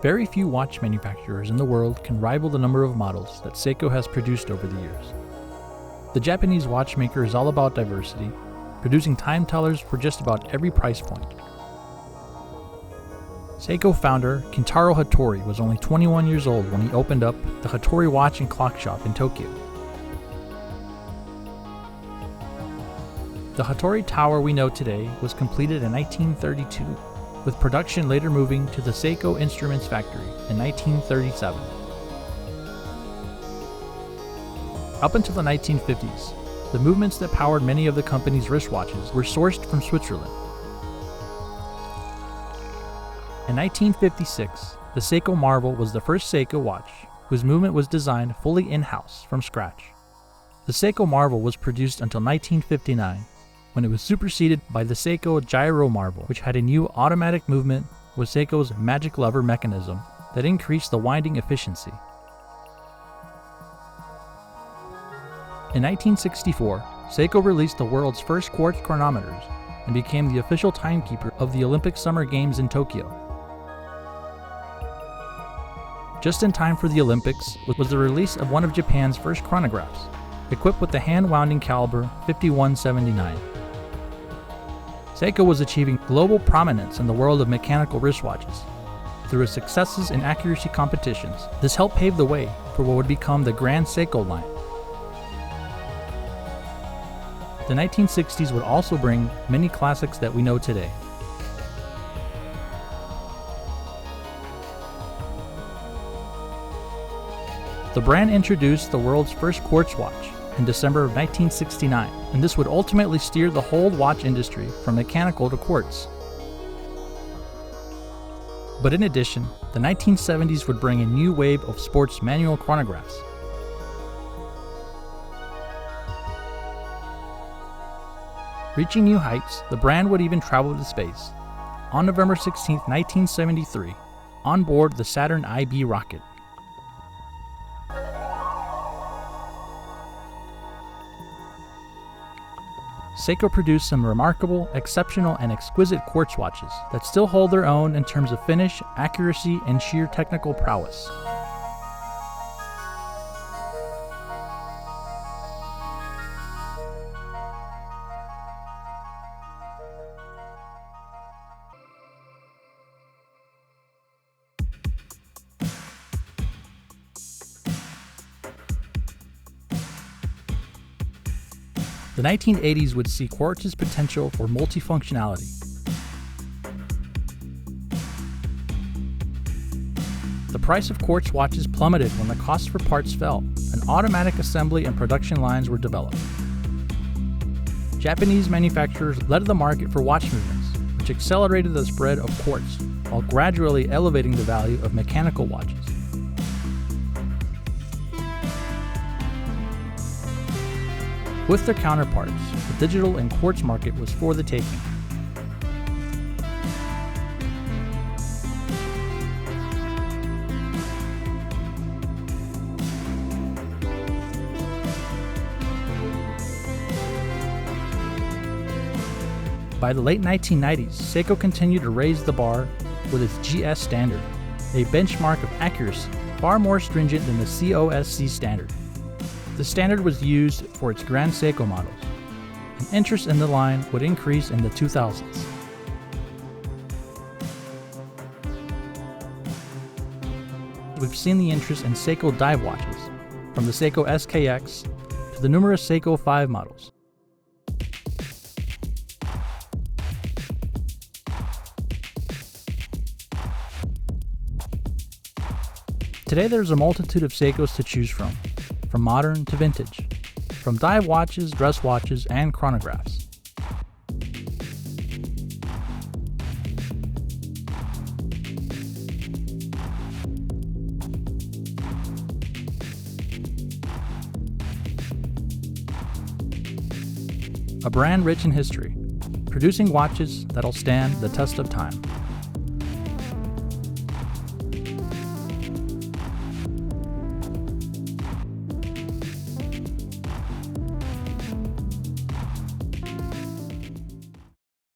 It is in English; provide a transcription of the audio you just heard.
Very few watch manufacturers in the world can rival the number of models that Seiko has produced over the years. The Japanese watchmaker is all about diversity, producing time tellers for just about every price point. Seiko founder Kintaro Hattori was only 21 years old when he opened up the Hattori Watch and Clock Shop in Tokyo. The Hattori Tower we know today was completed in 1932, with production later moving to the Seiko Instruments Factory in 1937. Up until the 1950s, the movements that powered many of the company's wristwatches were sourced from Switzerland. In 1956, the Seiko Marvel was the first Seiko watch whose movement was designed fully in-house from scratch. The Seiko Marvel was produced until 1959, when it was superseded by the Seiko Gyro Marvel, which had a new automatic movement with Seiko's magic lever mechanism that increased the winding efficiency. In 1964, Seiko released the world's first quartz chronometers and became the official timekeeper of the Olympic Summer Games in Tokyo. Just in time for the Olympics was the release of one of Japan's first chronographs, equipped with the hand-wounding caliber 5179. Seiko was achieving global prominence in the world of mechanical wristwatches. Through its successes in accuracy competitions, this helped pave the way for what would become the Grand Seiko line. The 1960s would also bring many classics that we know today. The brand introduced the world's first quartz watch in December of 1969, and this would ultimately steer the whole watch industry from mechanical to quartz. But in addition, the 1970s would bring a new wave of sports manual chronographs. Reaching new heights, the brand would even travel to space. On November 16, 1973, on board the Saturn IB rocket. Seiko produced some remarkable, exceptional, and exquisite quartz watches that still hold their own in terms of finish, accuracy, and sheer technical prowess. The 1980s would see Quartz's potential for multifunctionality. The price of quartz watches plummeted when the cost for parts fell, and automatic assembly and production lines were developed. Japanese manufacturers led the market for watch movements, which accelerated the spread of quartz, while gradually elevating the value of mechanical watches. With their counterparts, the digital and quartz market was for the taking. By the late 1990s, Seiko continued to raise the bar with its GS standard, a benchmark of accuracy far more stringent than the COSC standard. The standard was used for its Grand Seiko models, and interest in the line would increase in the 2000s. We've seen the interest in Seiko dive watches, from the Seiko SKX to the numerous Seiko 5 models. Today there's a multitude of Seikos to choose from modern to vintage, from dive watches, dress watches, and chronographs. A brand rich in history, producing watches that'll stand the test of time.